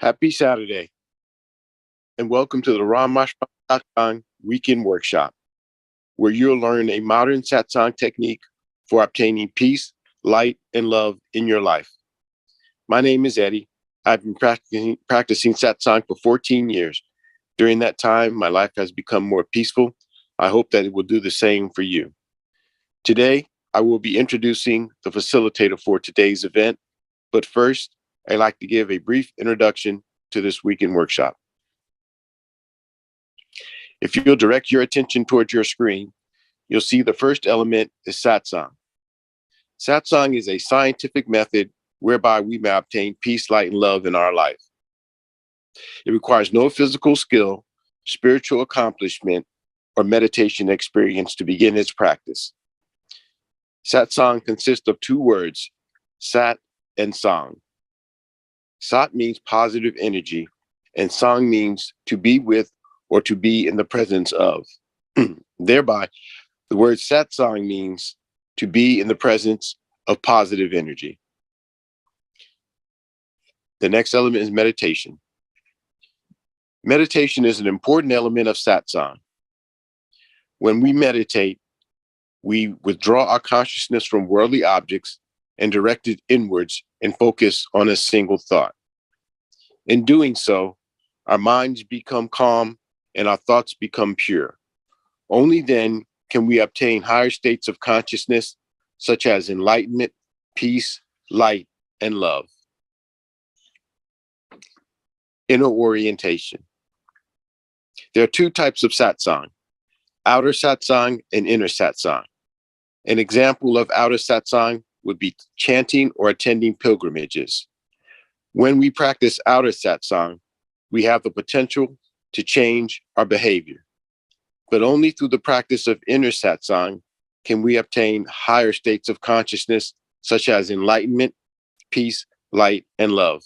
Happy Saturday, and welcome to the Ramash Satsang Weekend Workshop, where you'll learn a modern Satsang technique for obtaining peace, light, and love in your life. My name is Eddie. I've been practicing Satsang for 14 years. During that time, my life has become more peaceful. I hope that it will do the same for you. Today, I will be introducing the facilitator for today's event, but first, I'd like to give a brief introduction to this weekend workshop. If you'll direct your attention towards your screen, you'll see the first element is Satsang. Satsang is a scientific method whereby we may obtain peace, light, and love in our life. It requires no physical skill, spiritual accomplishment, or meditation experience to begin its practice. Satsang consists of two words, Sat and Sang. Sat means positive energy, and Sang means to be with or to be in the presence of. Thereby, the word Satsang means to be in the presence of positive energy. The next element is meditation. Meditation is an important element of Satsang. When we meditate, we withdraw our consciousness from worldly objects and direct it inwards and focus on a single thought. In doing so, our minds become calm and our thoughts become pure. Only then can we obtain higher states of consciousness, such as enlightenment, peace, light, and love. Inner orientation. There are two types of Satsang, outer Satsang and inner Satsang. An example of outer Satsang would be chanting or attending pilgrimages. When we practice outer Satsang, we have the potential to change our behavior. But only through the practice of inner Satsang can we obtain higher states of consciousness, such as enlightenment, peace, light, and love.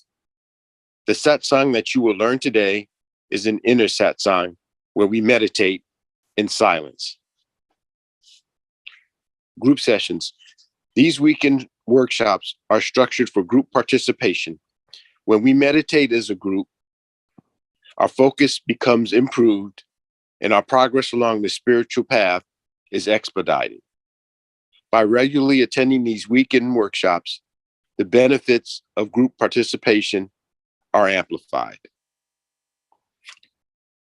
The Satsang that you will learn today is an inner Satsang, where we meditate in silence. Group sessions. These weekend workshops are structured for group participation. When we meditate as a group, our focus becomes improved and our progress along the spiritual path is expedited. By regularly attending these weekend workshops, the benefits of group participation are amplified.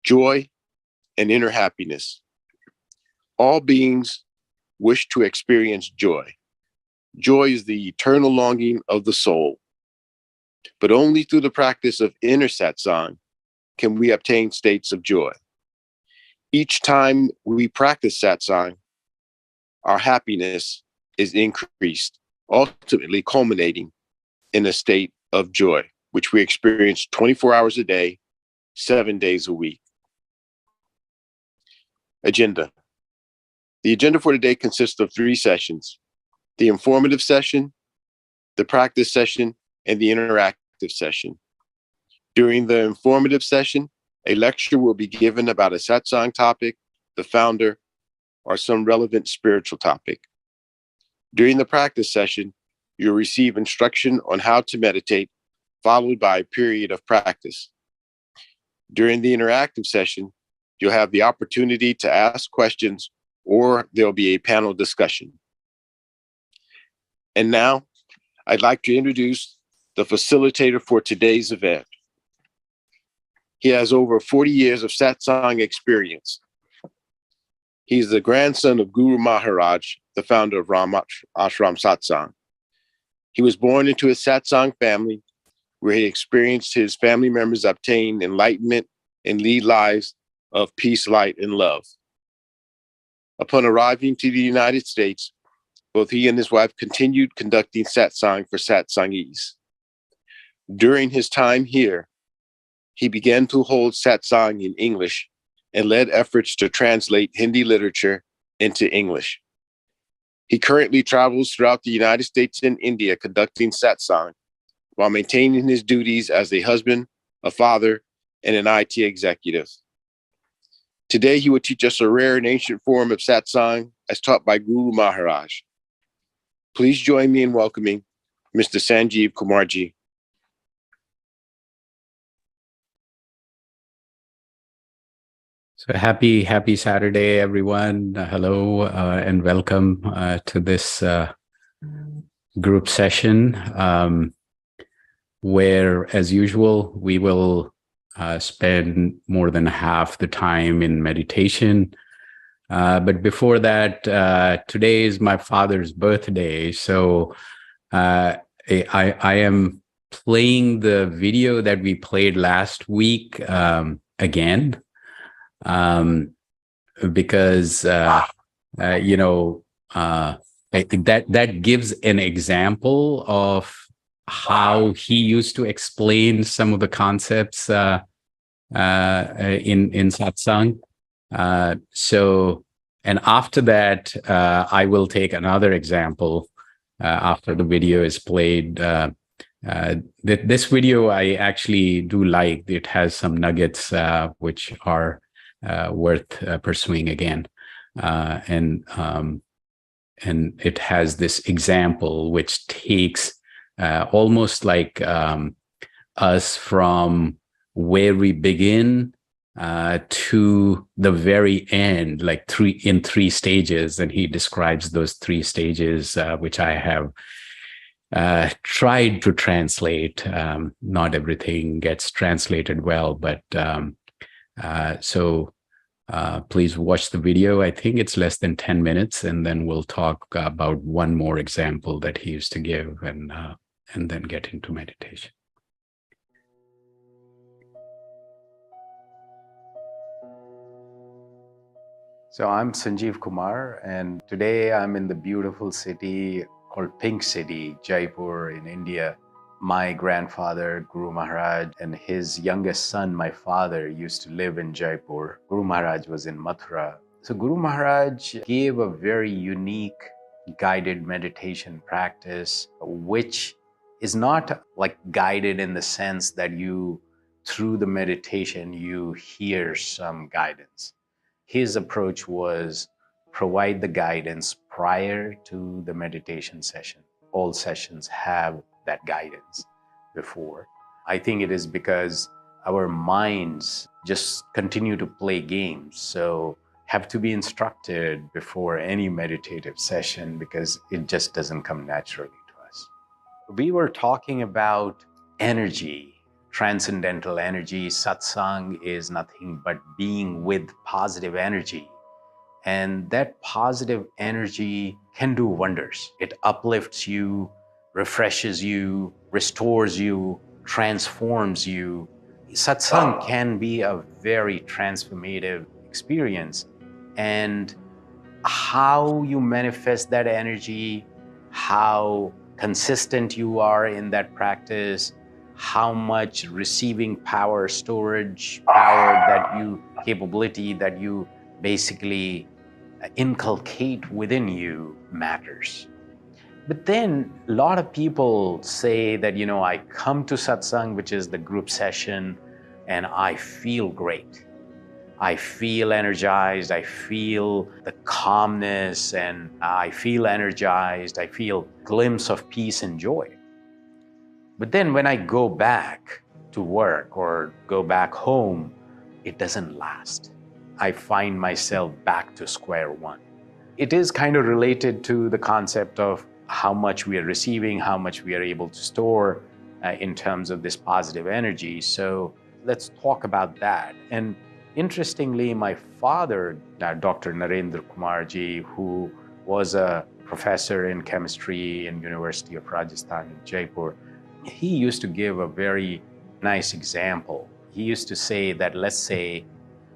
Joy and inner happiness. All beings wish to experience joy. Joy is the eternal longing of the soul. But only through the practice of inner Satsang can we obtain states of joy. Each time we practice Satsang, our happiness is increased, ultimately culminating in a state of joy, which we experience 24 hours a day, 7 days a week. Agenda. The agenda for today consists of 3 sessions: the informative session, the practice session, and the interactive session. During the informative session, a lecture will be given about a Satsang topic, the founder, or some relevant spiritual topic. During the practice session, you'll receive instruction on how to meditate, followed by a period of practice. During the interactive session, you'll have the opportunity to ask questions, or there'll be a panel discussion. And now, I'd like to introduce the facilitator for today's event. He has over 40 years of Satsang experience. He's the grandson of Guru Maharaj, the founder of Ashram Satsang. He was born into a Satsang family where he experienced his family members obtain enlightenment and lead lives of peace, light, and love. Upon arriving to the United States, both he and his wife continued conducting Satsang for Satsangees. During his time here, he began to hold Satsang in English and led efforts to translate Hindi literature into English. He currently travels throughout the United States and India conducting Satsang while maintaining his duties as a husband, a father, and an IT executive. Today, he will teach us a rare and ancient form of Satsang as taught by Guru Maharaj. Please join me in welcoming Mr. Sanjeev Kumarji. So happy Saturday, everyone. Hello and welcome to this group session where, as usual, we will spend more than half the time in meditation. But before that, today is my father's birthday. So I am playing the video that we played last week again. Because you know I think that gives an example of how he used to explain some of the concepts in satsang. So, and after that, I will take another example after the video is played. This video I actually do like. It has some nuggets which are worth pursuing again, and it has this example which takes almost like us from where we begin to the very end, like in three stages, and he describes those three stages, which I have tried to translate. Not everything gets translated well, but so please watch the video. I think it's less than 10 minutes, and then we'll talk about one more example that he used to give, and then get into meditation. So I'm Sanjeev Kumar, and today I'm in the beautiful city called Pink City, Jaipur in India. My grandfather, Guru Maharaj, and his youngest son, my father, used to live in Jaipur. Guru Maharaj was in Mathura. So Guru Maharaj gave a very unique guided meditation practice, which is not like guided in the sense that through the meditation, you hear some guidance. His approach was provide the guidance prior to the meditation session. All sessions have that guidance before. I think it is because our minds just continue to play games. So have to be instructed before any meditative session because it just doesn't come naturally to us. We were talking about energy, transcendental energy. Satsang is nothing but being with positive energy. And that positive energy can do wonders. It uplifts you, refreshes you, restores you, transforms you. Satsang can be a very transformative experience. And how you manifest that energy, how consistent you are in that practice, how much receiving power, storage power capability that you basically inculcate within you matters. But then a lot of people say that, I come to satsang, which is the group session, and I feel great. I feel energized, I feel the calmness, and I feel energized, I feel a glimpse of peace and joy. But then when I go back to work or go back home, it doesn't last. I find myself back to square one. It is kind of related to the concept of how much we are receiving, how much we are able to store in terms of this positive energy. So let's talk about that. And interestingly, my father, Dr. Narendra Kumarji, who was a professor in chemistry in University of Rajasthan in Jaipur, he used to give a very nice example. He used to say that, let's say,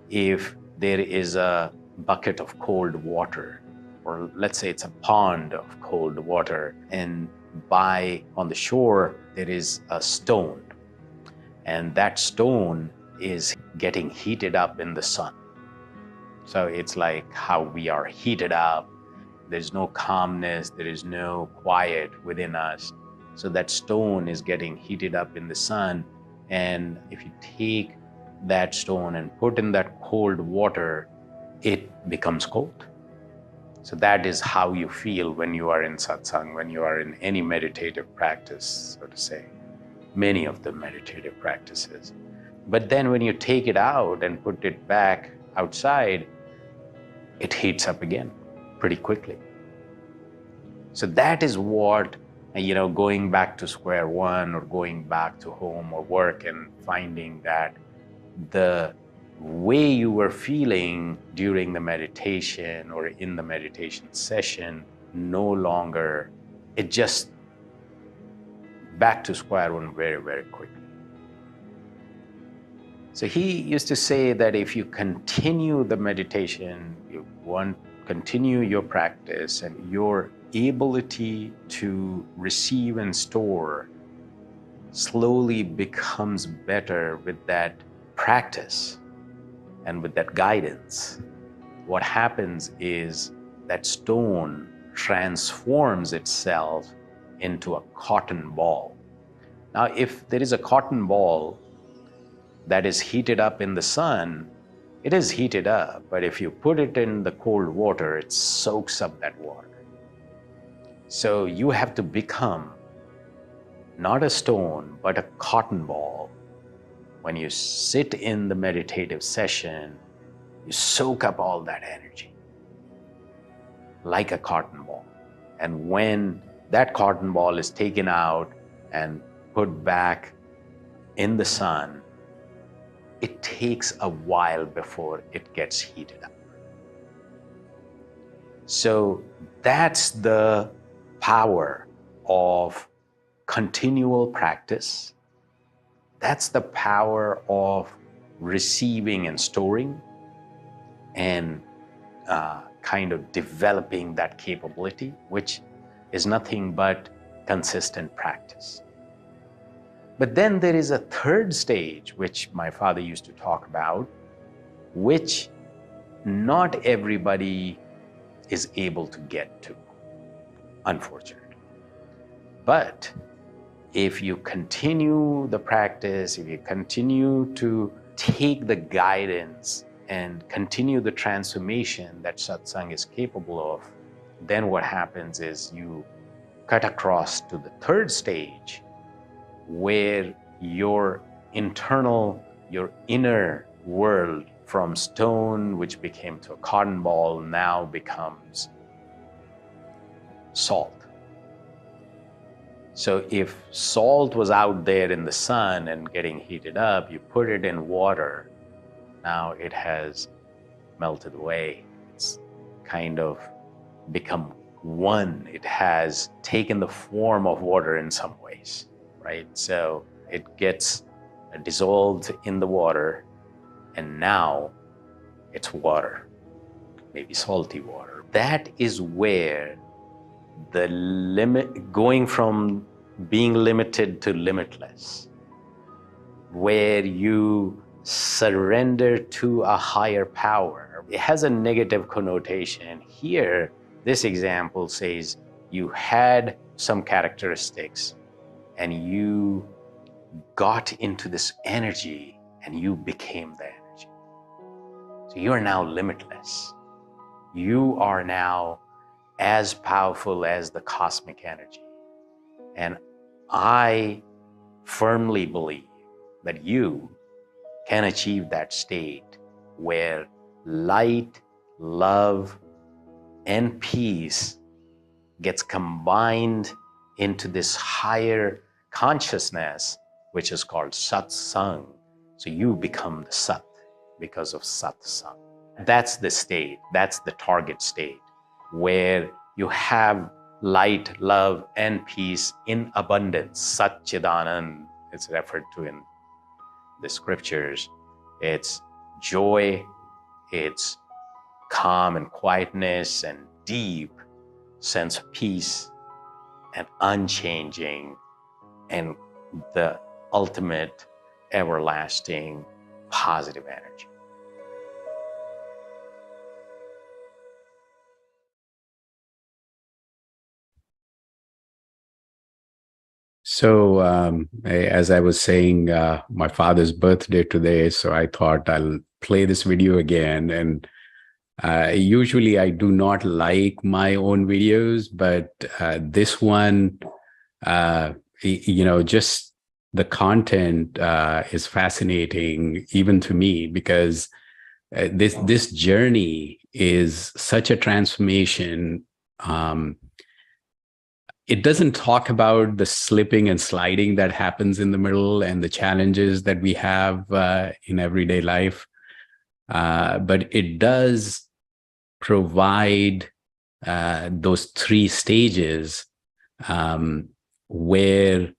if there is a bucket of cold water, or let's say it's a pond of cold water, and on the shore there is a stone, and that stone is getting heated up in the sun. So it's like how we are heated up. There's no calmness, there is no quiet within us. So that stone is getting heated up in the sun, and if you take that stone and put in that cold water, it becomes cold. So that is how you feel when you are in satsang, when you are in any meditative practice, so to say, many of the meditative practices. But then when you take it out and put it back outside, it heats up again pretty quickly. So that is what, going back to square one or going back to home or work and finding that the way you were feeling during the meditation or in the meditation session no longer, it just back to square one very, very quickly. So he used to say that if you continue the meditation, you continue your practice, and your ability to receive and store slowly becomes better with that practice and with that guidance, what happens is that stone transforms itself into a cotton ball. Now, if there is a cotton ball that is heated up in the sun, it is heated up, but if you put it in the cold water, it soaks up that water. So you have to become not a stone, but a cotton ball. When you sit in the meditative session, you soak up all that energy like a cotton ball. And when that cotton ball is taken out and put back in the sun, it takes a while before it gets heated up. So that's the power of continual practice. That's the power of receiving and storing and kind of developing that capability, which is nothing but consistent practice. But then there is a third stage, which my father used to talk about, which not everybody is able to get to, unfortunately. But if you continue the practice, if you continue to take the guidance and continue the transformation that satsang is capable of, then what happens is you cut across to the third stage, where your inner world from stone, which became to a cotton ball, now becomes salt. So if salt was out there in the sun and getting heated up, you put it in water, now it has melted away. It's kind of become one. It has taken the form of water in some ways, right? So it gets dissolved in the water, and now it's water, maybe salty water. That is where the limit, going from being limited to limitless, where you surrender to a higher power. It has a negative connotation. Here, this example says you had some characteristics and you got into this energy and you became the energy. So you are now limitless. You are now as powerful as the cosmic energy. And I firmly believe that you can achieve that state where light, love, and peace gets combined into this higher consciousness, which is called satsang. So you become the sat because of satsang. That's the state, that's the target state, where you have light, love, and peace in abundance. Satchidanand, it's referred to in the scriptures. It's joy, it's calm and quietness and deep sense of peace and unchanging and the ultimate everlasting positive energy. So, as I was saying, my father's birthday today, so I thought I'll play this video again. And usually I do not like my own videos, but this one, just the content is fascinating, even to me, because this journey is such a transformation. It doesn't talk about the slipping and sliding that happens in the middle and the challenges that we have in everyday life, but it does provide those three stages where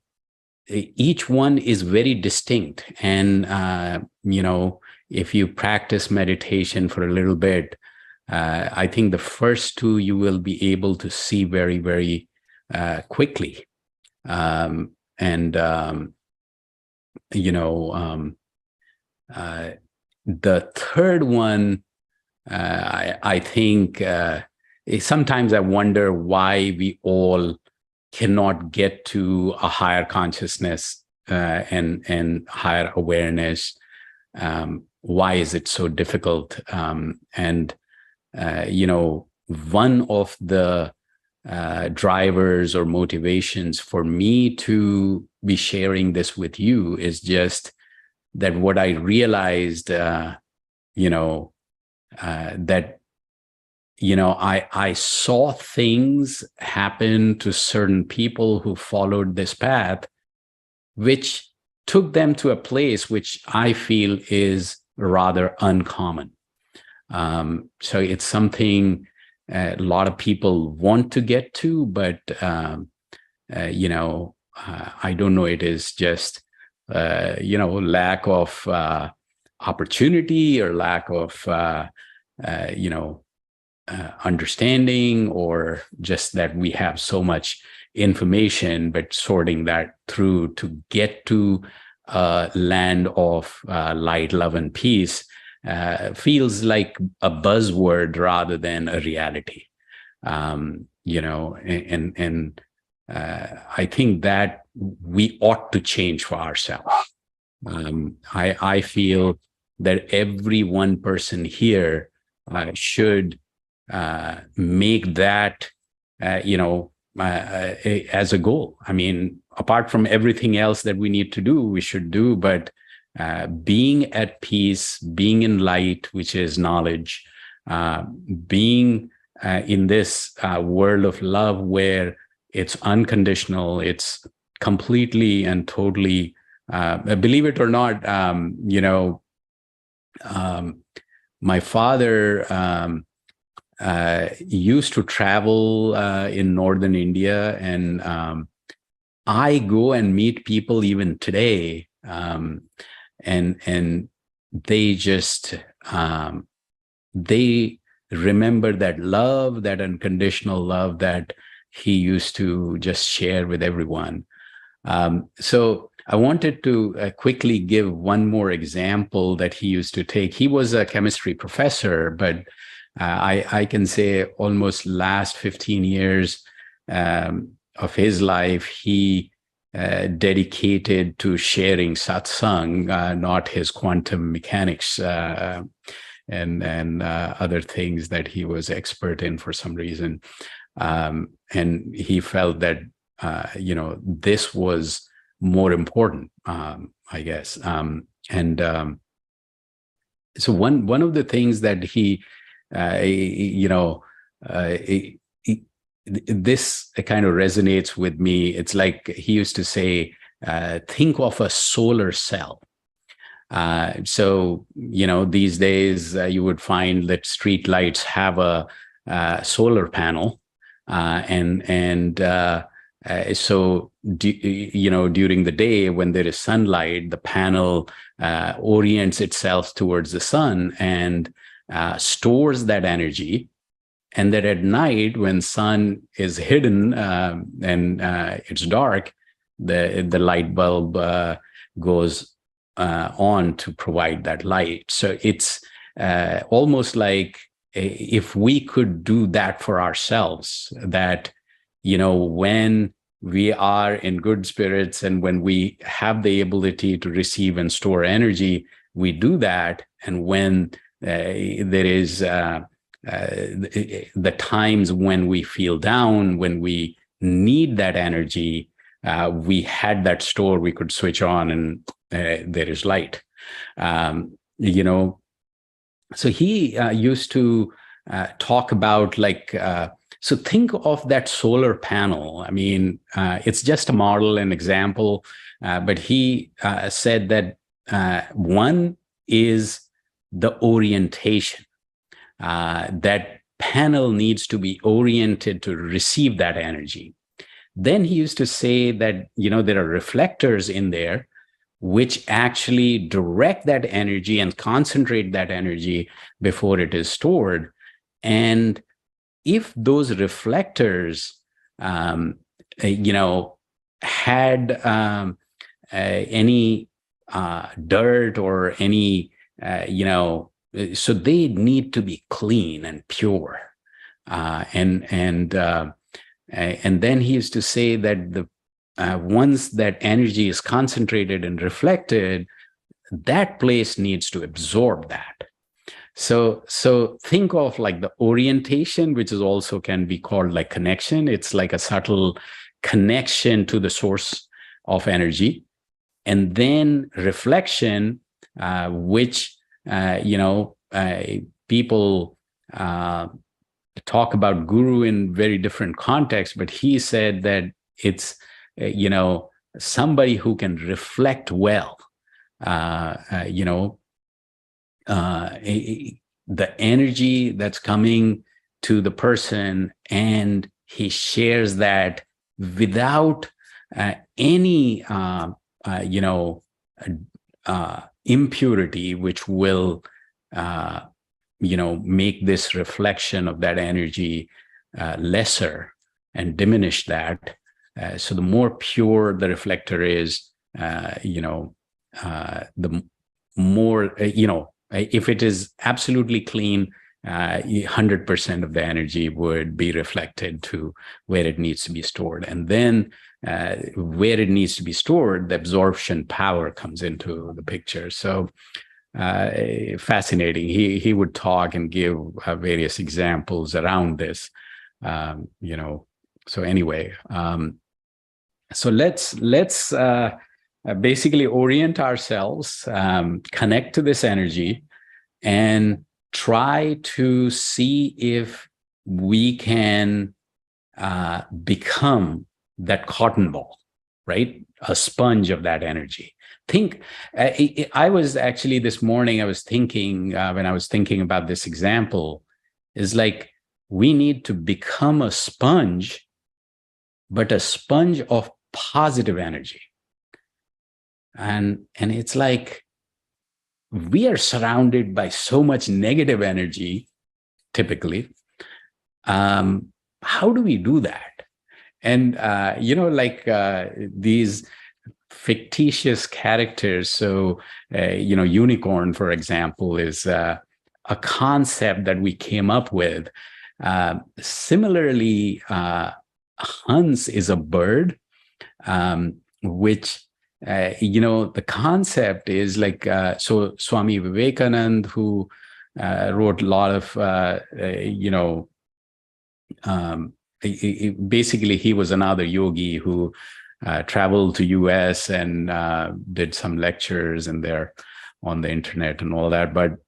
each one is very distinct. And, if you practice meditation for a little bit, I think the first two you will be able to see very, very quickly. The third one, I think sometimes I wonder why we all cannot get to a higher consciousness and higher awareness. Why is it so difficult? One of the drivers or motivations for me to be sharing this with you is just that what I realized, I saw things happen to certain people who followed this path, which took them to a place which I feel is rather uncommon. So it's something a lot of people want to get to, but I don't know. It is just lack of opportunity or lack of understanding, or just that we have so much information, but sorting that through to get to a land of light, love, and peace feels like a buzzword rather than a reality. I think that we ought to change for ourselves. I feel that every one person here should make that, as a goal. I mean, apart from everything else that we need to do, we should do, but being at peace, being in light, which is knowledge, being in this world of love where it's unconditional, it's completely and totally, believe it or not, my father used to travel in northern India, and I go and meet people even today, and they just they remember that love, that unconditional love that he used to just share with everyone. So I wanted to quickly give one more example that he used to take. He was a chemistry professor, but I can say almost last 15 years of his life, he dedicated to sharing satsang, not his quantum mechanics and other things that he was expert in for some reason. And he felt that, this was more important, I guess. So one of the things that he, this kind of resonates with me. It's like he used to say, think of a solar cell. So, these days you would find that street lights have a solar panel, so during the day when there is sunlight, the panel orients itself towards the sun and stores that energy. And that at night, when sun is hidden and it's dark, the light bulb goes on to provide that light. So it's almost like if we could do that for ourselves, that, when we are in good spirits and when we have the ability to receive and store energy, we do that. And when there is the times when we feel down, when we need that energy, we had that store we could switch on, and there is light. So he used to talk about like, so think of that solar panel. I mean, it's just a model, an example, but he said that one is the orientation. That panel needs to be oriented to receive that energy. Then he used to say that, there are reflectors in there which actually direct that energy and concentrate that energy before it is stored. And if those reflectors, had any dirt or any, so they need to be clean and pure. And then he used to say that once that energy is concentrated and reflected, that place needs to absorb that. So think of like the orientation, which is also can be called like connection. It's like a subtle connection to the source of energy. And then reflection, which, people talk about guru in very different contexts, but he said that it's, somebody who can reflect well, the energy that's coming to the person, and he shares that without any, impurity, which will, make this reflection of that energy lesser and diminish that. So the more pure the reflector is, the more, if it is absolutely clean, 100% of the energy would be reflected to where it needs to be stored. And then where it needs to be stored, the absorption power comes into the picture. So fascinating. He would talk and give various examples around this, so anyway, so let's basically orient ourselves, connect to this energy, and try to see if we can become that cotton ball, right? A sponge of that energy. Think, I was actually this morning, I was thinking, when I was thinking about this example, is like, we need to become a sponge, but a sponge of positive energy. And it's like, we are surrounded by so much negative energy, typically. How do we do that? And, these fictitious characters. So, unicorn, for example, is a concept that we came up with. Similarly, Hans is a bird, which, the concept is like, so Swami Vivekananda, who wrote a lot of, basically he was another yogi who traveled to US and did some lectures in there on the internet and all that. But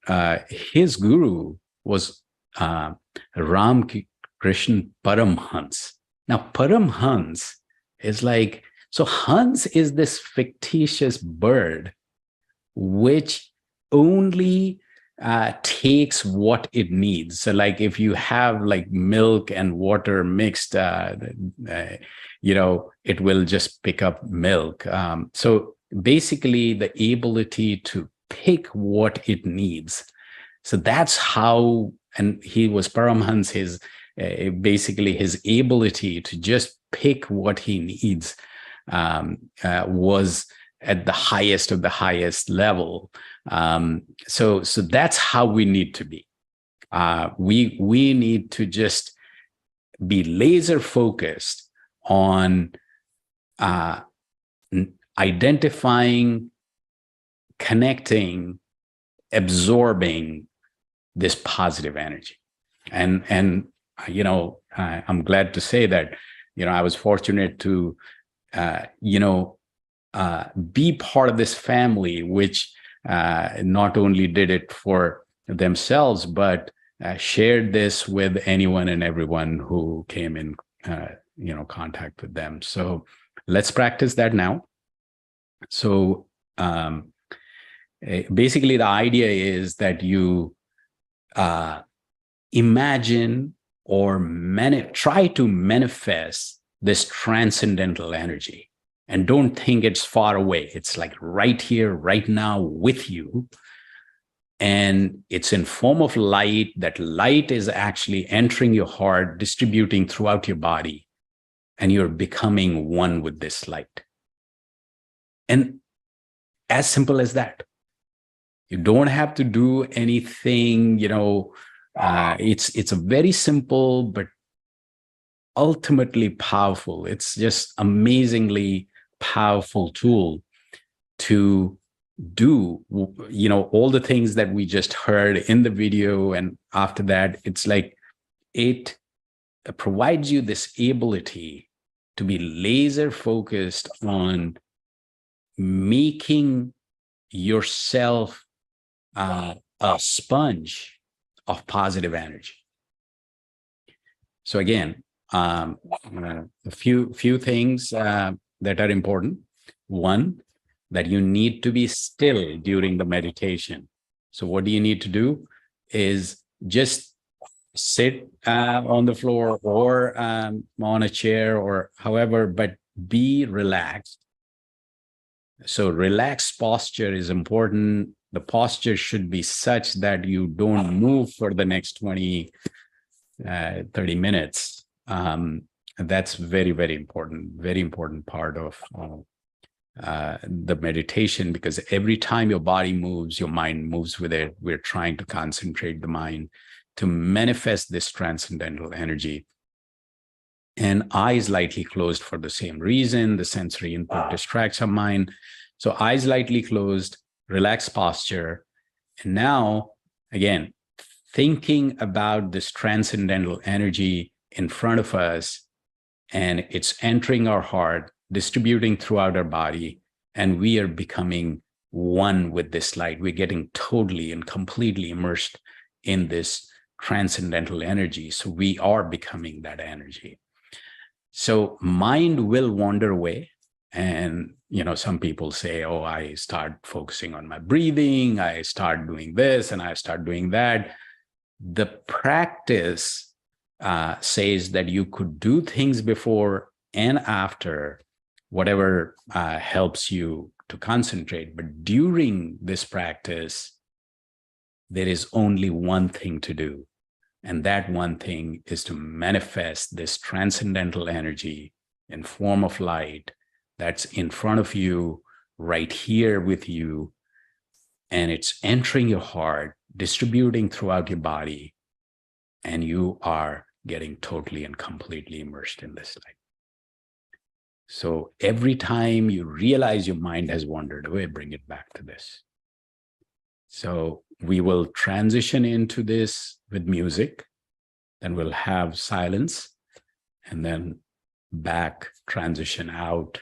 his guru was Ram Krishna Paramhans. Now, Paramhans is like, so Hans is this fictitious bird which only takes what it needs. So like if you have like milk and water mixed, it will just pick up milk. So basically the ability to pick what it needs. So that's how, and he was Paramhans, his basically his ability to just pick what he needs was at the highest of the highest level. So that's how we need to be. We need to just be laser focused on identifying, connecting, absorbing this positive energy. And I'm glad to say that, I was fortunate to, be part of this family, which not only did it for themselves, but shared this with anyone and everyone who came in contact with them. So let's practice that now. So basically the idea is that you imagine or try to manifest this transcendental energy, and don't think it's far away. It's like right here, right now with you. And it's in form of light. That light is actually entering your heart, distributing throughout your body, and you're becoming one with this light. And as simple as that. You don't have to do anything, it's a very simple, but ultimately powerful. It's just amazingly powerful tool to do, all the things that we just heard in the video. And after that, it's like it provides you this ability to be laser focused on making yourself a sponge of positive energy. So again, a few things that are important. One, that you need to be still during the meditation. So what do you need to do is just sit on the floor or on a chair or however, but be relaxed. So relaxed posture is important. The posture should be such that you don't move for the next 20, 30 minutes. That's very, very important part of the meditation, because every time your body moves, your mind moves with it. We're trying to concentrate the mind to manifest this transcendental energy. And eyes lightly closed for the same reason. The sensory input distracts our mind. So eyes lightly closed, relaxed posture. And now, again, thinking about this transcendental energy in front of us, and it's entering our heart, distributing throughout our body, and we are becoming one with this light. We're getting totally and completely immersed in this transcendental energy. So we are becoming that energy. So mind will wander away. And, some people say, oh, I start focusing on my breathing, I start doing this, and I start doing that. The practice says that you could do things before and after, whatever helps you to concentrate. But during this practice, there is only one thing to do. And that one thing is to manifest this transcendental energy in form of light that's in front of you, right here with you. And it's entering your heart, distributing throughout your body, and you are getting totally and completely immersed in this light. So every time you realize your mind has wandered away, bring it back to this. So we will transition into this with music, then we'll have silence, and then back transition out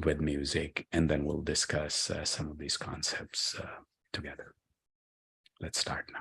with music, and then we'll discuss some of these concepts together. Let's start now.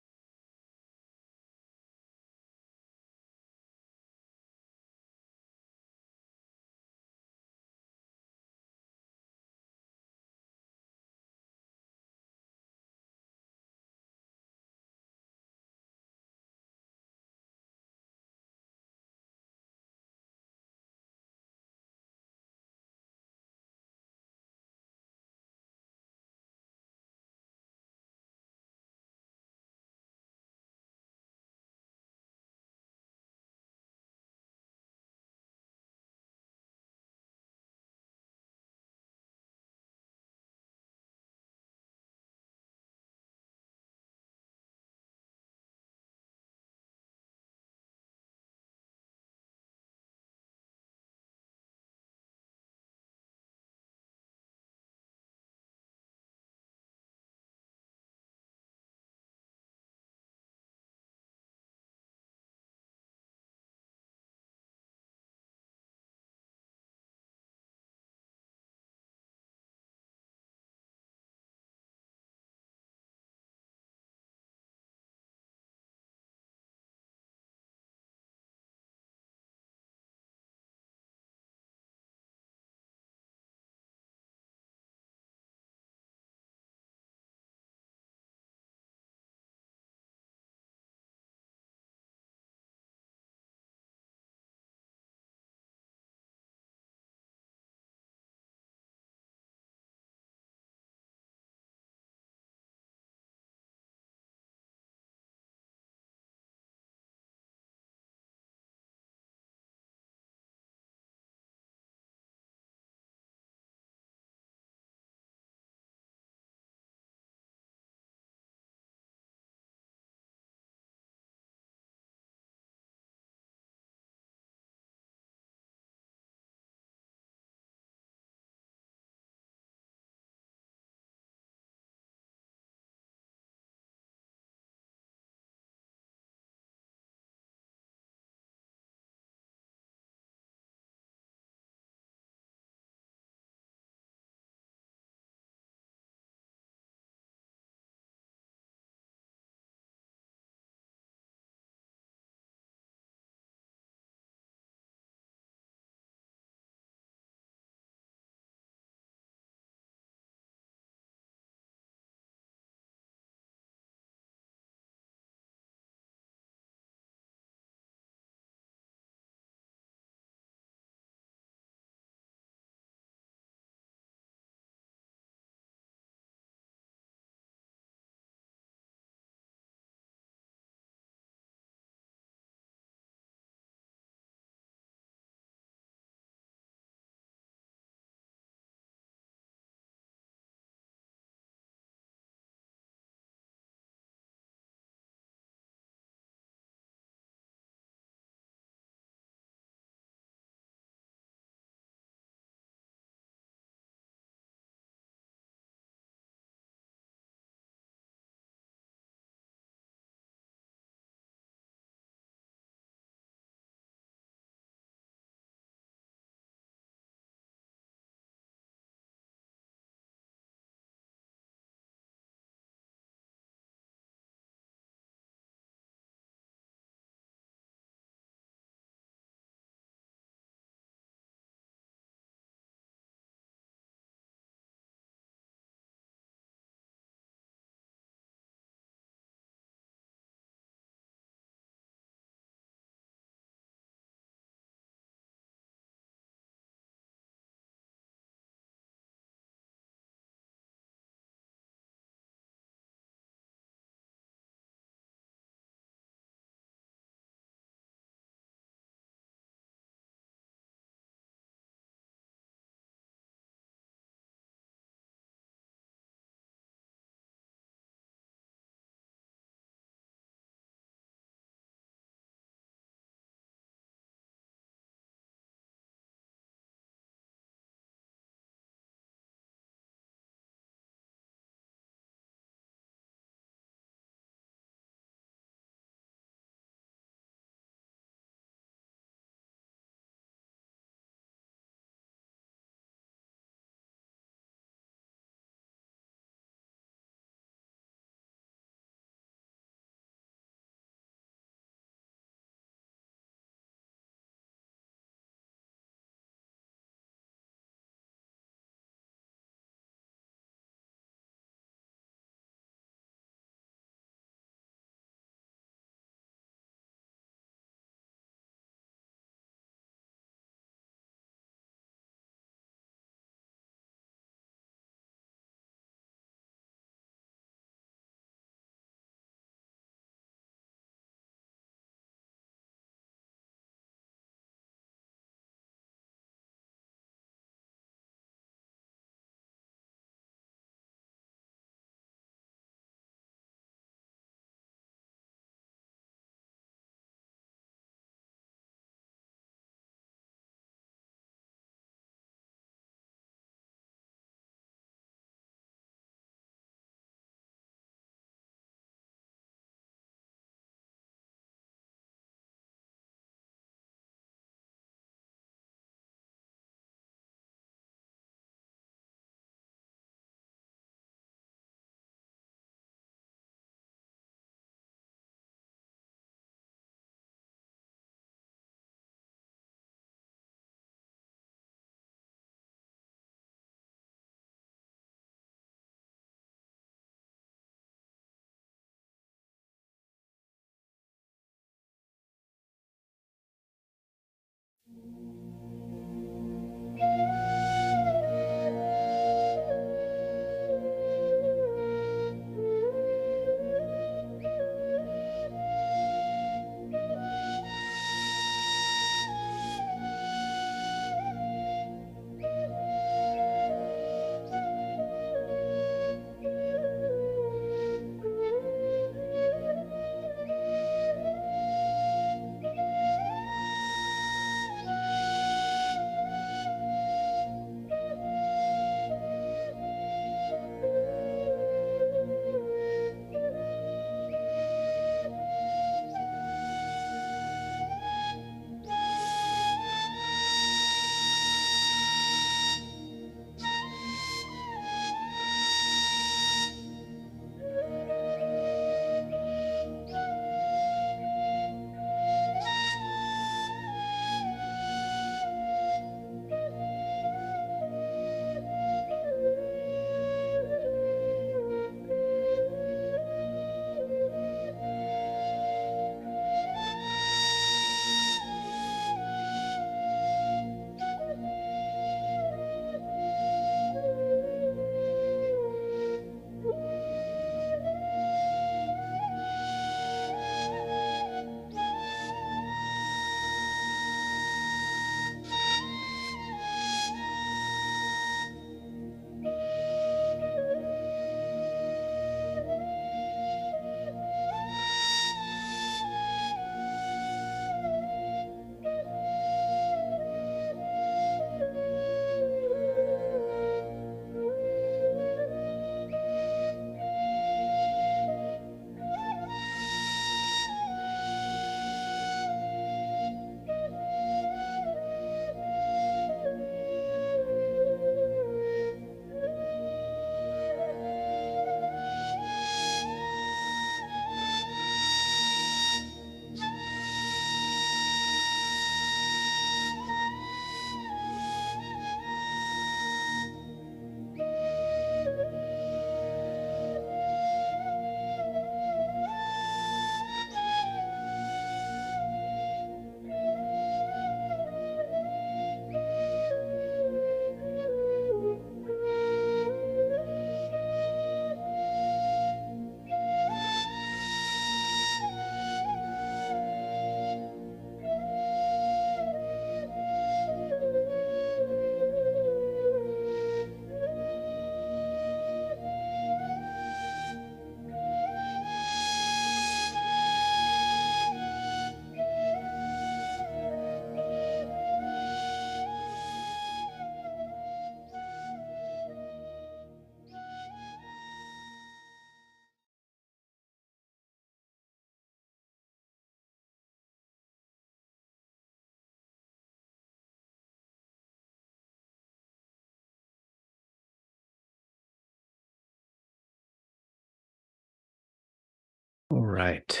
All right.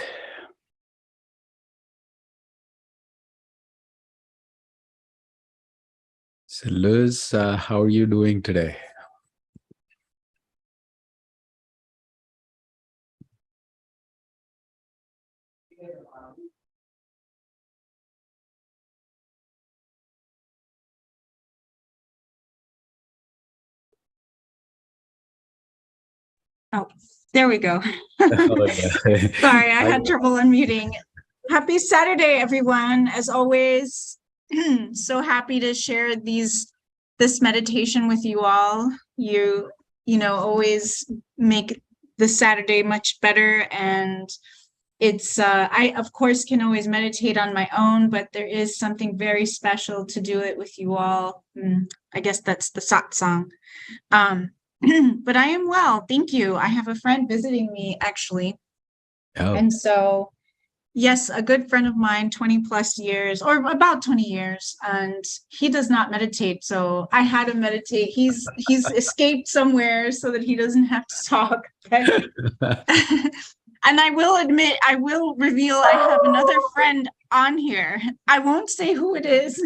So Liz, how are you doing today? Oh, there we go. Oh, yeah. Sorry, I had trouble unmuting. Happy Saturday, everyone. As always, so happy to share this meditation with you all. You know, always make the Saturday much better. And it's I of course can always meditate on my own, but there is something very special to do it with you all. I guess that's the satsang. But I am well, thank you. I have a friend visiting me actually. Oh, And so, yes, a good friend of mine, 20 plus years, or about 20 years, and he does not meditate. So I had him meditate. He's escaped somewhere so that he doesn't have to talk. And I will admit, I will reveal I have another friend on here. I won't say who it is.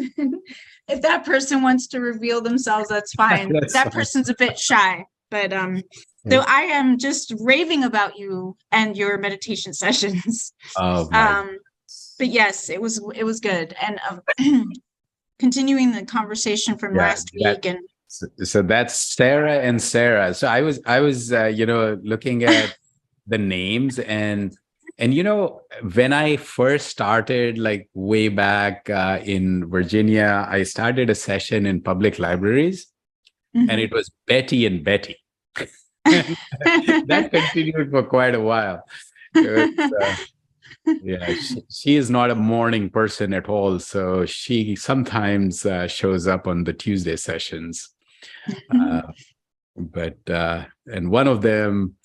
If that person wants to reveal themselves, that's fine. That's That fine. person's a bit shy, but so I am just raving about you and your meditation sessions. Oh, my. But yes, it was good. And continuing the conversation from Yeah, last week, and so that's Sarah and Sarah. So I was looking at the names, and when I first started, like way back in Virginia, I started a session in public libraries, and it was Betty and Betty. That continued for quite a while. It was, yeah, she is not a morning person at all, so she sometimes shows up on the Tuesday sessions. But and one of them,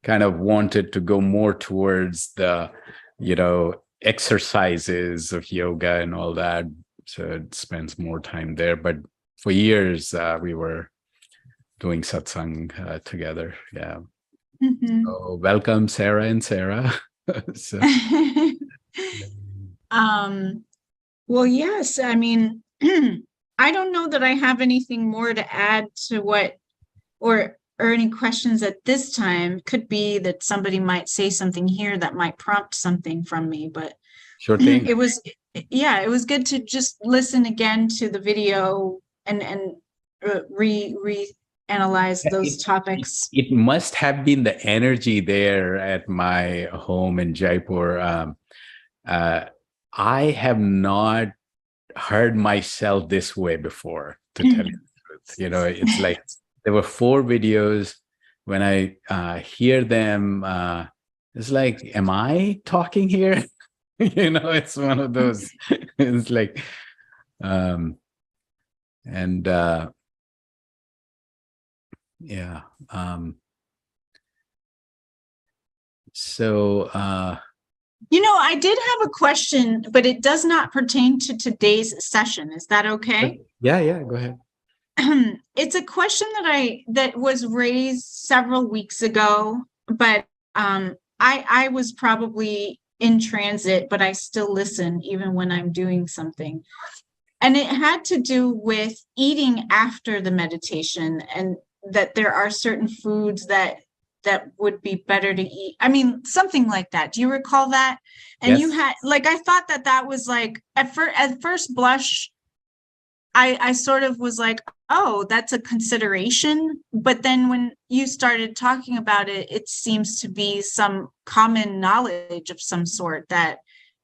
kind of wanted to go more towards the, exercises of yoga and all that. So it spends more time there. But for years, we were doing satsang together. Yeah. So welcome, Sarah and Sarah. So, well, yes, I mean, I don't know that I have anything more to add to what, or any questions at this time. Could be that somebody might say something here that might prompt something from me, but sure thing. it was good to just listen again to the video and reanalyze those topics. It must have been the energy there at my home in Jaipur. I have not heard myself this way before, to tell you the truth. It's like there were 4 videos. When I hear them, it's like, am I talking here? It's one of those. It's like, yeah. So, I did have a question, but it does not pertain to today's session. Is that okay? Yeah, go ahead. It's a question that was raised several weeks ago, but I was probably in transit, but I still listen even when I'm doing something. And it had to do with eating after the meditation, and that there are certain foods that would be better to eat. I mean, something like that. Do you recall that? And Yes. you had, like, I thought that was like, at first blush, I sort of was like, oh, that's a consideration. But then when you started talking about it, it seems to be some common knowledge of some sort that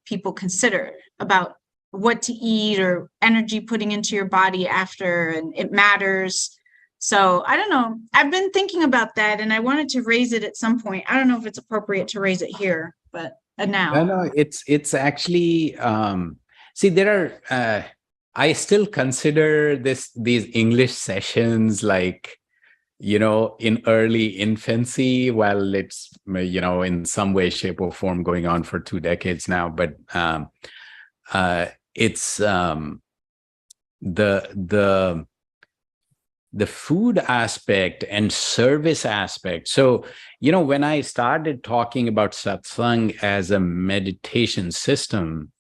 people consider about what to eat or energy putting into your body after, and it matters. So I don't know. I've been thinking about that, and I wanted to raise it at some point. I don't know if it's appropriate to raise it here, but now. No, it's actually, see, there are, I still consider these English sessions like, in early infancy, while it's, in some way, shape, or form going on for 2 decades now. But it's the the food aspect and service aspect. So, when I started talking about satsang as a meditation system,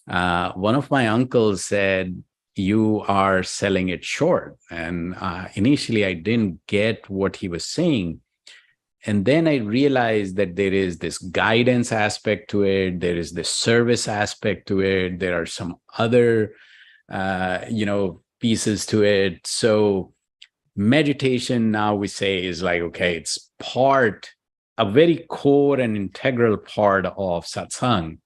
one of my uncles said, "You are selling it short." And initially, I didn't get what he was saying. And then I realized that there is this guidance aspect to it. There is this service aspect to it. There are some other, pieces to it. So meditation, now we say, is like, okay, it's a very core and integral part of satsang.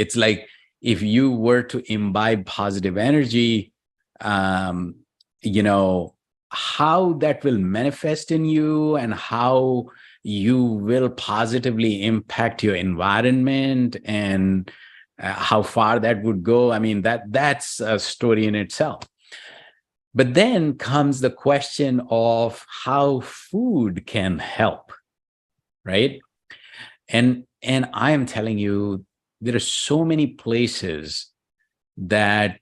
It's like if you were to imbibe positive energy, how that will manifest in you and how you will positively impact your environment and how far that would go. I mean, that's a story in itself. But then comes the question of how food can help, right? And I am telling you, there are so many places that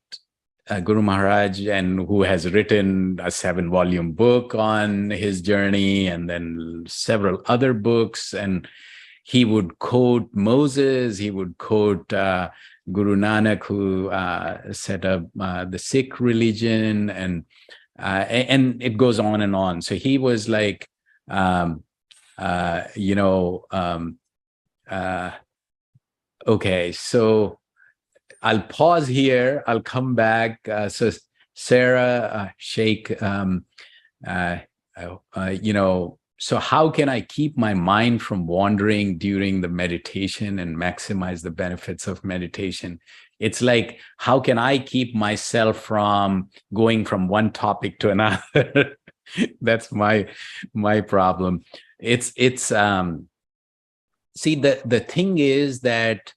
Guru Maharaj, and who has written a 7-volume book on his journey, and then several other books, and he would quote Moses, he would quote Guru Nanak, who set up the Sikh religion, and it goes on and on. So he was like, okay, so I'll pause here. I'll come back. So Sarah, Sheikh, so how can I keep my mind from wandering during the meditation and maximize the benefits of meditation? It's like, how can I keep myself from going from one topic to another? That's my problem. See, the thing is that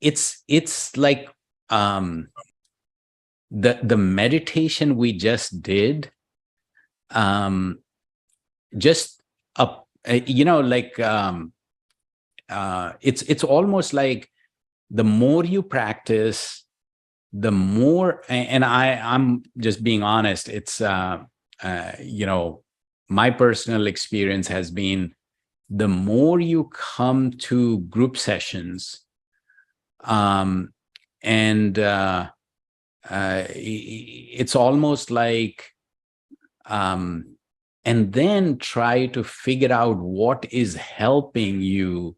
it's like the meditation we just did, it's almost like the more you practice, the more, and I'm just being honest, it's my personal experience has been, the more you come to group sessions, it's almost like, and then try to figure out what is helping you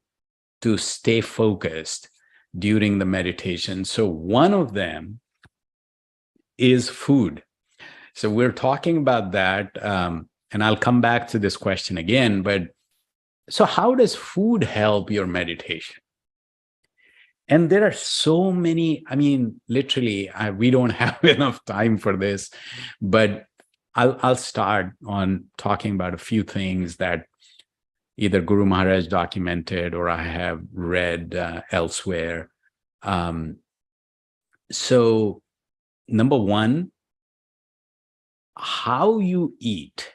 to stay focused during the meditation. So one of them is food. So we're talking about that, and I'll come back to this question again, but so how does food help your meditation? And there are so many, I mean, literally, we don't have enough time for this, but I'll start on talking about a few things that either Guru Maharaj documented or I have read elsewhere. So number one, how you eat.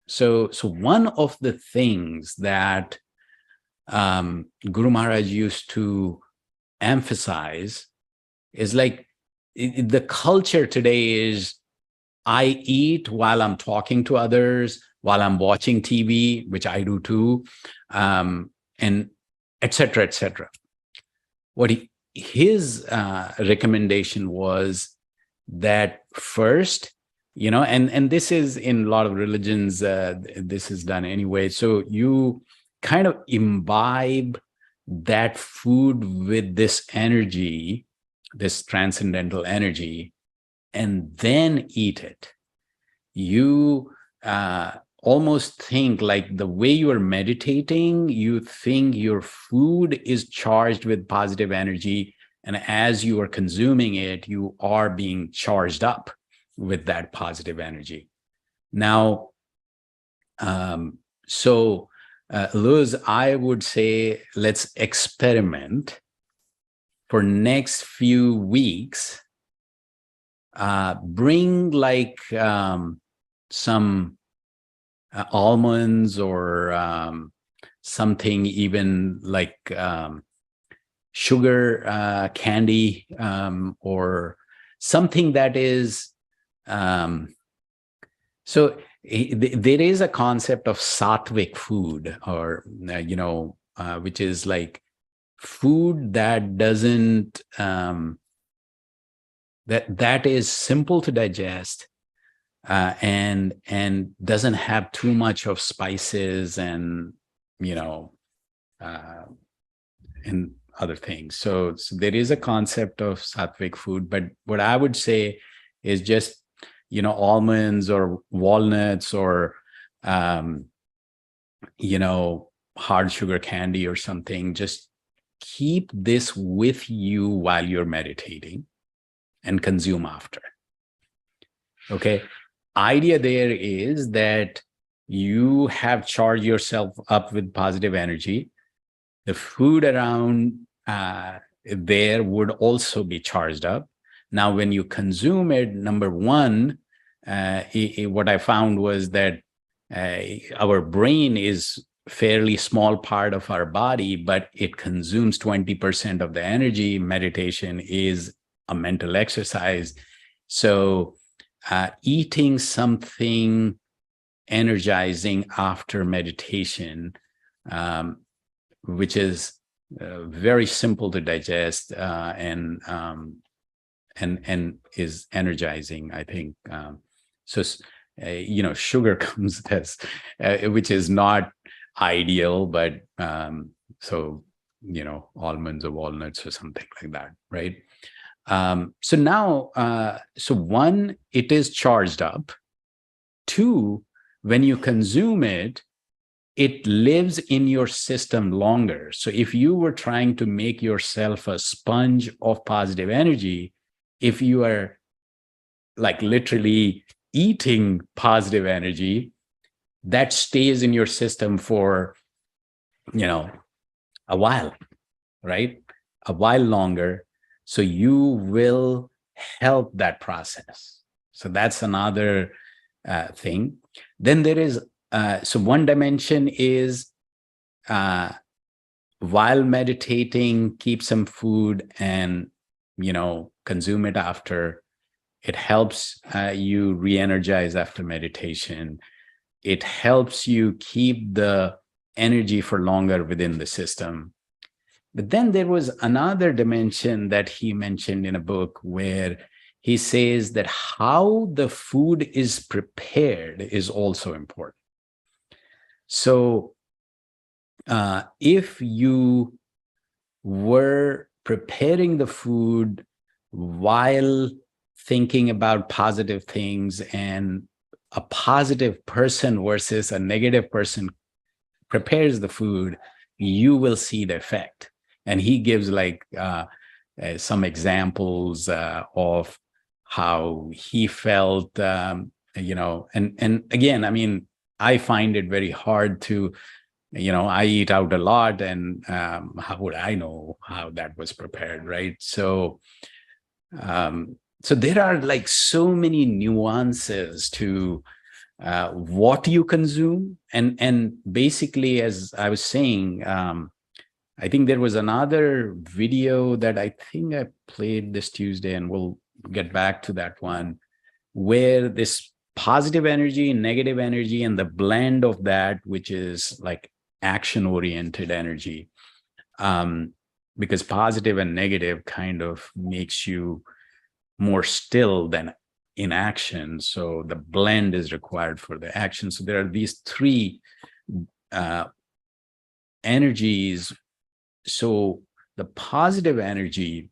So one of the things that Guru Maharaj used to emphasize is like, the culture today is, I eat while I'm talking to others, while I'm watching TV, which I do too, and et cetera, et cetera. What his recommendation was that first, and this is in a lot of religions, this is done anyway. So you kind of imbibe that food with this energy, this transcendental energy, and then eat it. You almost think like the way you are meditating, you think your food is charged with positive energy. And as you are consuming it, you are being charged up with that positive energy. Now, Luz, I would say let's experiment for next few weeks. Bring like some almonds or something, even like sugar candy, or something that is, so there is a concept of sattvic food, or, which is like food that doesn't, that is simple to digest, and doesn't have too much of spices and, and other things. So there is a concept of sattvic food, but what I would say is just, almonds or walnuts or, hard sugar candy or something. Just keep this with you while you're meditating and consume after. Okay. Idea there is that you have charged yourself up with positive energy. The food around there would also be charged up. Now, when you consume it, number one, what I found was that our brain is fairly small part of our body, but it consumes 20% of the energy. Meditation is a mental exercise. So eating something energizing after meditation, which is very simple to digest and is energizing, I think. Sugar comes as, which is not ideal, but almonds or walnuts or something like that, right? So now, one, it is charged up. Two, when you consume it, it lives in your system longer. So if you were trying to make yourself a sponge of positive energy, if you are like literally eating positive energy, that stays in your system for, a while, right? A while longer. So you will help that process. So that's another thing. Then there is, so one dimension is while meditating, keep some food and, consume it after. It helps you re-energize after meditation. It helps you keep the energy for longer within the system. But then there was another dimension that he mentioned in a book where he says that how the food is prepared is also important. So if you were preparing the food while thinking about positive things, and a positive person versus a negative person prepares the food, you will see the effect. And he gives like some examples of how he felt, and again, I mean, I find it very hard to, I eat out a lot, and how would I know how that was prepared, right? So, so there are like so many nuances to what you consume. And basically, as I was saying, I think there was another video that I think I played this Tuesday, and we'll get back to that one, where this positive energy, negative energy, and the blend of that, which is like action-oriented energy, because positive and negative kind of makes you more still than in action. So the blend is required for the action. So there are these three energies. So the positive energy,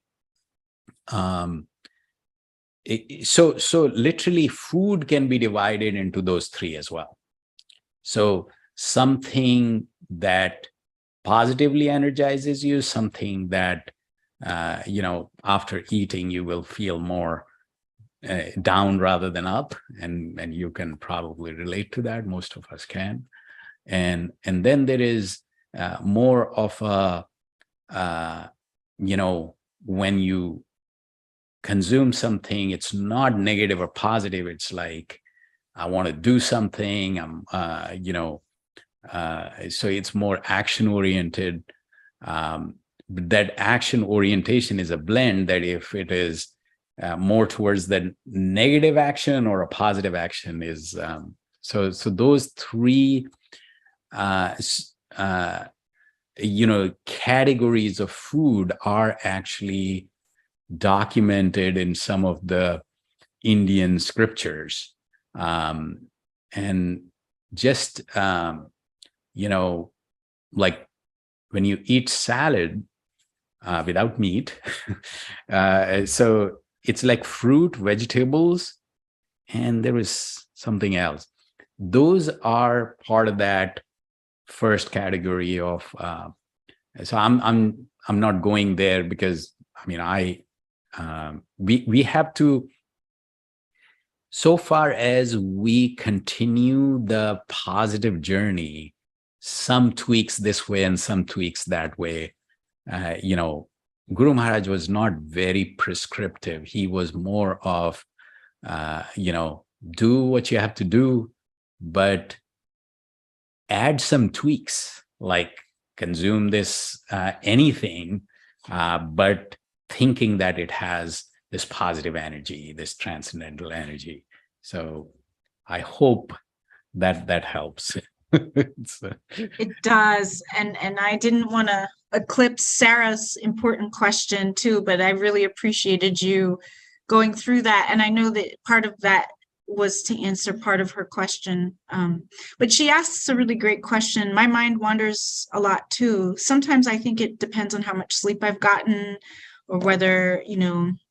so literally food can be divided into those three as well. So something that positively energizes you, something that after eating you will feel more down rather than up, and you can probably relate to that. Most of us can. And then there is more of a when you consume something, it's not negative or positive. It's like, I want to do something. I'm so it's more action oriented. But that action orientation is a blend, that if it is more towards the negative action or a positive action is so those three categories of food are actually documented in some of the Indian scriptures. And just like when you eat salad without meat, so it's like fruit, vegetables, and there is something else. Those are part of that first category of. So I'm not going there because we have to. So far as we continue the positive journey, some tweaks this way and some tweaks that way. Guru Maharaj was not very prescriptive. He was more of, do what you have to do, but add some tweaks, like consume this anything, but thinking that it has this positive energy, this transcendental energy. So I hope that helps. It does. And I didn't want to eclipse Sarah's important question too, but I really appreciated you going through that. And I know that part of that was to answer part of her question. But she asks a really great question. My mind wanders a lot too. Sometimes I think it depends on how much sleep I've gotten or whether,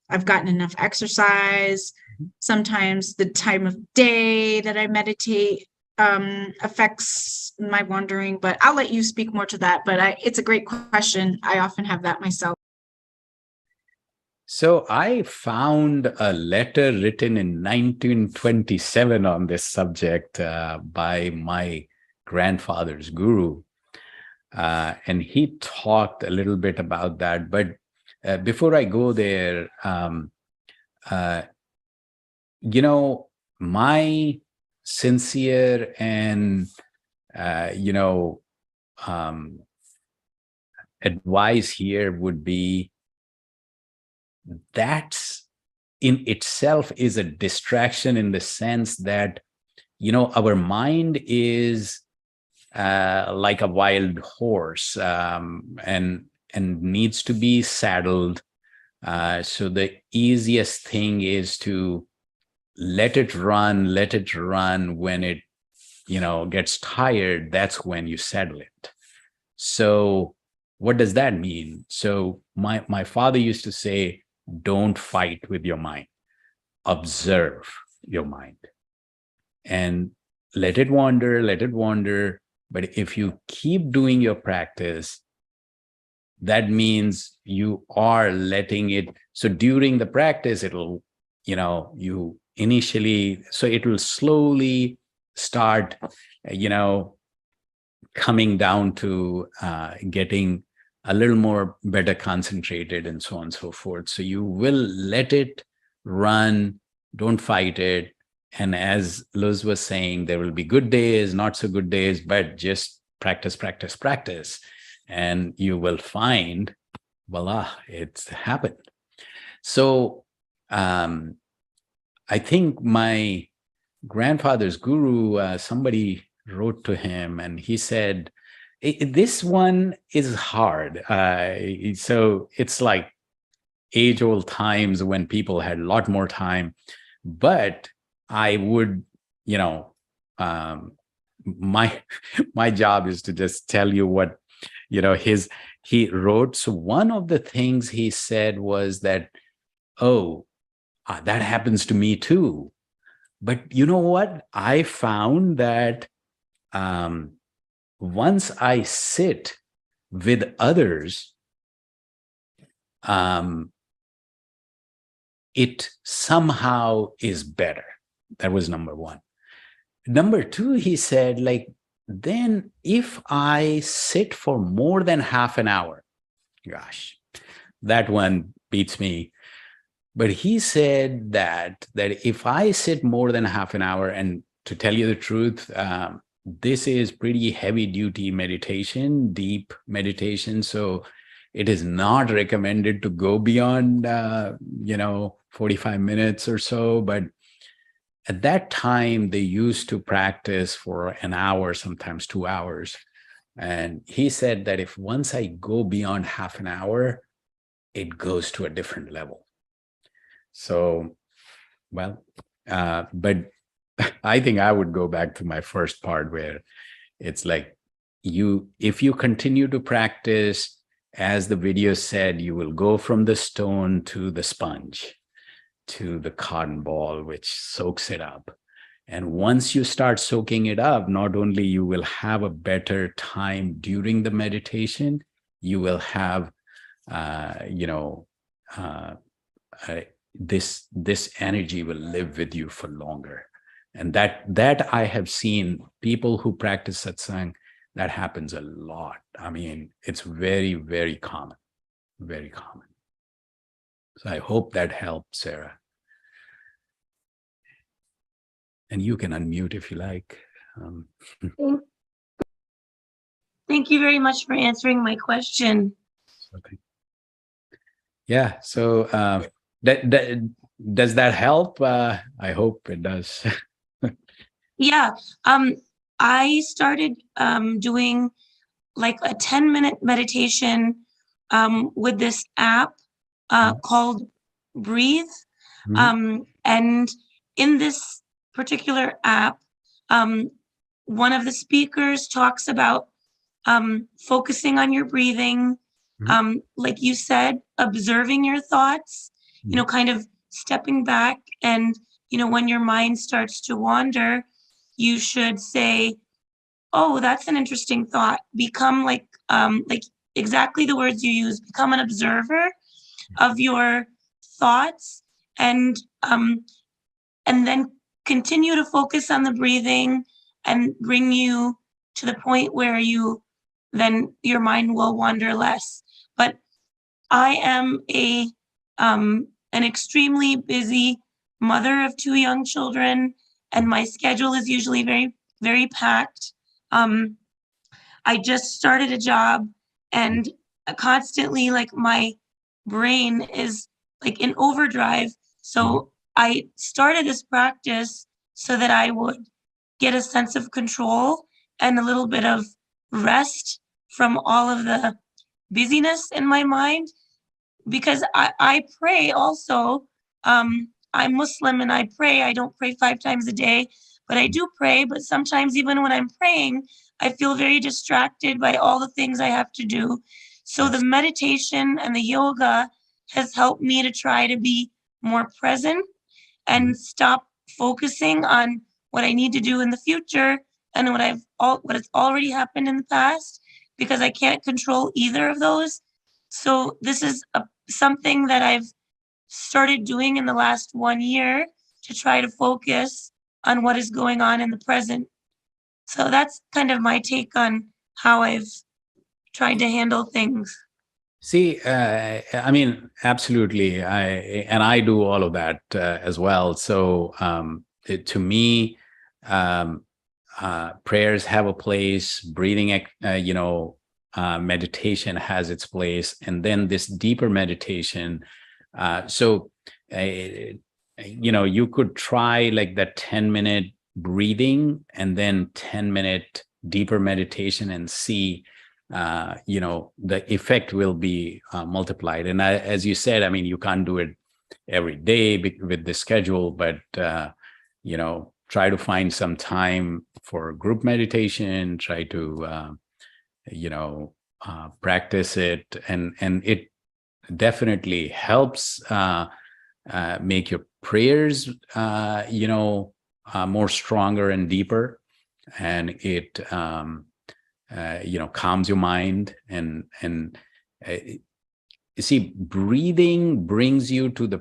I've gotten enough exercise. Sometimes the time of day that I meditate affects my wandering, but I'll let you speak more to that. But it's a great question. I often have that myself. So I found a letter written in 1927 on this subject by my grandfather's guru. And he talked a little bit about that. But before I go there, my sincere and, advice here would be that in itself is a distraction in the sense that, our mind is like a wild horse and needs to be saddled. So the easiest thing is to let it run. When it, gets tired, that's when you saddle it. So what does that mean? So my father used to say, don't fight with your mind. Observe your mind and let it wander. But if you keep doing your practice, that means you are letting it. So during the practice, it'll, you initially, so it will slowly start, coming down to getting a little more better concentrated and so on and so forth. So you will let it run, don't fight it. And as Luz was saying, there will be good days, not so good days, but just practice. And you will find, voila, it's happened. So I think my grandfather's guru, somebody wrote to him and he said, this one is hard. So it's like age-old times when people had a lot more time. But I would, my job is to just tell you what, he wrote. So one of the things he said was that, that happens to me too. But you know what? I found that once I sit with others, it somehow is better. That was number one. Number two, he said, then if I sit for more than half an hour, gosh, that one beats me. But he said that if I sit more than half an hour, and to tell you the truth, this is pretty heavy duty meditation, deep meditation. So it is not recommended to go beyond, 45 minutes or so. But at that time, they used to practice for an hour, sometimes 2 hours. And he said that if once I go beyond half an hour, it goes to a different level. So, well, but I think I would go back to my first part where it's like if you continue to practice, as the video said, you will go from the stone to the sponge, to the cotton ball, which soaks it up. And once you start soaking it up, not only you will have a better time during the meditation, you will have, this energy will live with you for longer. And that I have seen people who practice satsang, that happens a lot. I mean, it's very, very common, very common. So I hope that helped, Sarah. And you can unmute if you like. Thank you very much for answering my question. Okay. Yeah. So does that help? I hope it does. Yeah. I started doing like a 10-minute meditation with this app called Breathe. And in this particular app, one of the speakers talks about focusing on your breathing, like you said, observing your thoughts, kind of stepping back, and, when your mind starts to wander, you should say, oh, that's an interesting thought. Become like exactly the words you use, become an observer of your thoughts, and then continue to focus on the breathing and bring you to the point where then your mind will wander less. But I am an extremely busy mother of 2 young children, and my schedule is usually very, very packed. I just started a job, and constantly, like, my brain is like in overdrive. So I started this practice so that I would get a sense of control and a little bit of rest from all of the busyness in my mind, because I pray also. I'm Muslim and I pray. I don't pray 5 times a day, but I do pray. But sometimes even when I'm praying, I feel very distracted by all the things I have to do. So the meditation and the yoga has helped me to try to be more present and stop focusing on what I need to do in the future and what has already happened in the past, because I can't control either of those. So this is something that I've started doing in the last 1 year to try to focus on what is going on in the present. So that's kind of my take on how I've tried to handle things. See, I mean, absolutely. I do all of that as well. So to me, prayers have a place, breathing, meditation has its place, and then this deeper meditation. You could try like that 10-minute breathing and then 10-minute deeper meditation and see, the effect will be multiplied. And as you said, I mean, you can't do it every day with the schedule, but, try to find some time for group meditation, try to, practice it. And it definitely helps make your prayers, more stronger and deeper. And it, calms your mind. And you see, breathing brings you to the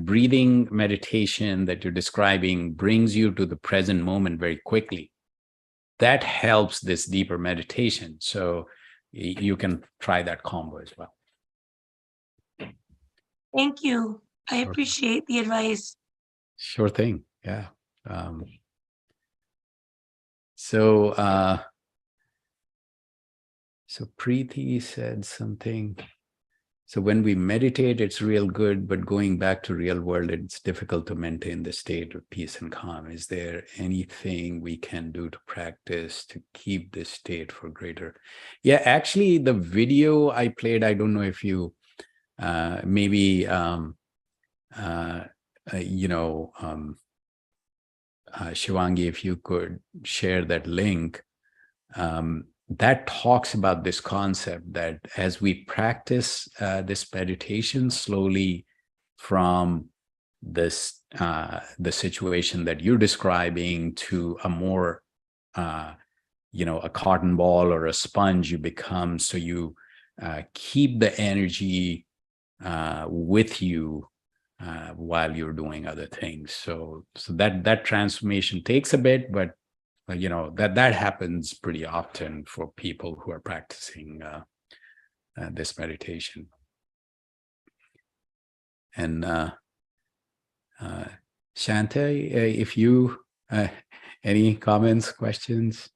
breathing meditation that you're describing brings you to the present moment very quickly. That helps this deeper meditation. So you can try that combo as well. Thank you. I appreciate the advice. Sure thing. Yeah. So Preeti said something. So when we meditate, it's real good, but going back to real world, it's difficult to maintain the state of peace and calm. Is there anything we can do to practice to keep this state for greater? Yeah, actually, the video I played, I don't know if you maybe Shivangi, if you could share that link. That talks about this concept that as we practice this meditation slowly from this the situation that you're describing to a more a cotton ball or a sponge you become, so you keep the energy with you while you're doing other things. So that transformation takes a bit, but that happens pretty often for people who are practicing this meditation. And Shanta, if you any comments, questions?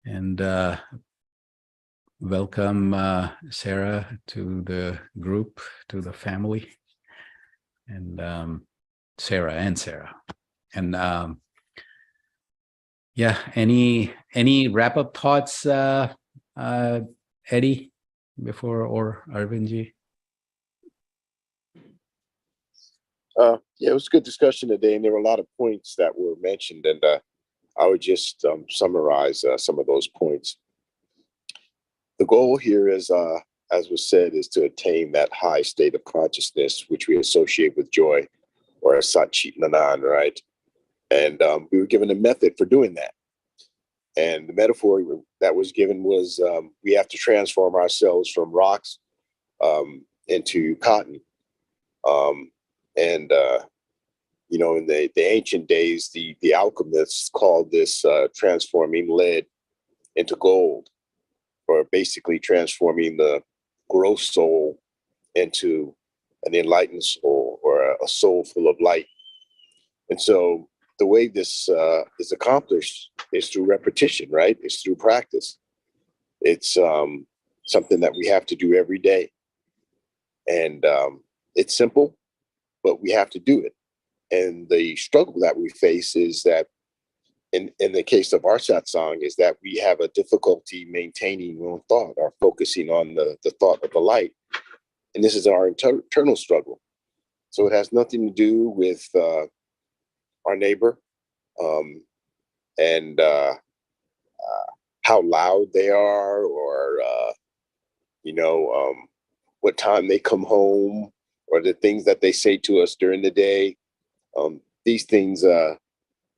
And welcome, Sarah, to the group, to the family, and Sarah. And yeah, any wrap-up thoughts, Eddie, before, or Arvindji? Yeah, it was a good discussion today, and there were a lot of points that were mentioned, and I would just summarize some of those points. The goal here is, as was said, is to attain that high state of consciousness, which we associate with joy, or Satchit Nanan, right? And we were given a method for doing that. And the metaphor that was given was we have to transform ourselves from rocks into cotton. In the ancient days, the alchemists called this transforming lead into gold, or basically transforming the gross soul into an enlightened soul, or a soul full of light. And so the way this is accomplished is through repetition, right? It's through practice. It's something that we have to do every day. And it's simple, but we have to do it. And the struggle that we face is that in the case of our satsang is that we have a difficulty maintaining one thought, or focusing on the thought of the light. And this is our internal struggle. So it has nothing to do with our neighbor and how loud they are, or what time they come home, or the things that they say to us during the day. These things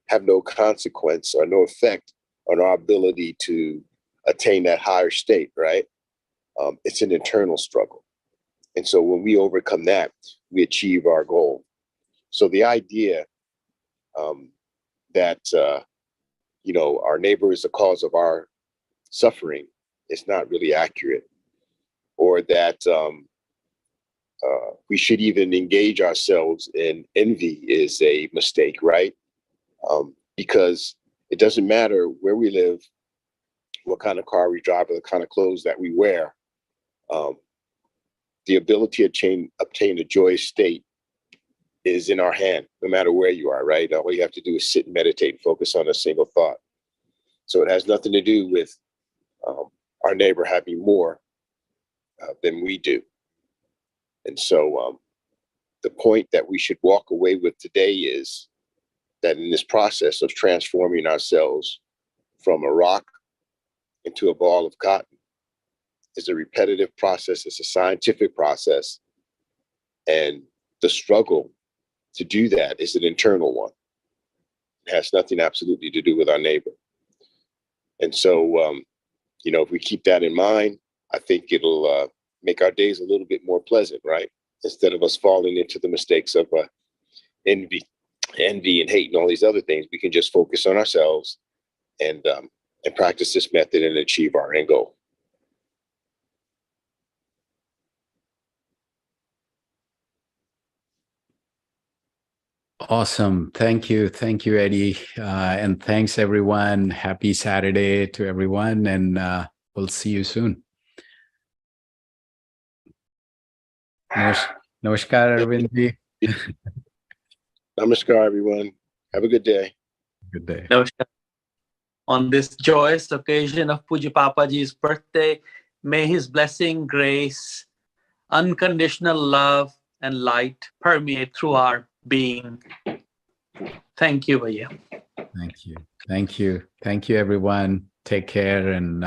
have no consequence or no effect on our ability to attain that higher state, right? It's an internal struggle. And so when we overcome that, we achieve our goal. So the idea that, our neighbor is the cause of our suffering is not really accurate, or that we should even engage ourselves in envy is a mistake, right? Because it doesn't matter where we live, what kind of car we drive, or the kind of clothes that we wear. The ability to obtain a joyous state is in our hand, no matter where you are, right? All you have to do is sit and meditate and focus on a single thought. So it has nothing to do with our neighbor having more than we do. And so the point that we should walk away with today is that in this process of transforming ourselves from a rock into a ball of cotton is a repetitive process. It's a scientific process. And the struggle to do that is an internal one. It has nothing absolutely to do with our neighbor. And so, if we keep that in mind, I think it'll make our days a little bit more pleasant, right? Instead of us falling into the mistakes of envy and hate and all these other things, we can just focus on ourselves and practice this method and achieve our end goal. Awesome. Thank you. Thank you, Eddie. And thanks, everyone. Happy Saturday to everyone. And we'll see you soon. Namaskar, Arvindji. Namaskar, everyone. Have a good day. Good day. Namaskar. On this joyous occasion of Puja Papaji's birthday, may his blessing, grace, unconditional love, and light permeate through our being. Thank you, Bhaiya. Thank you. Thank you. Thank you, everyone. Take care and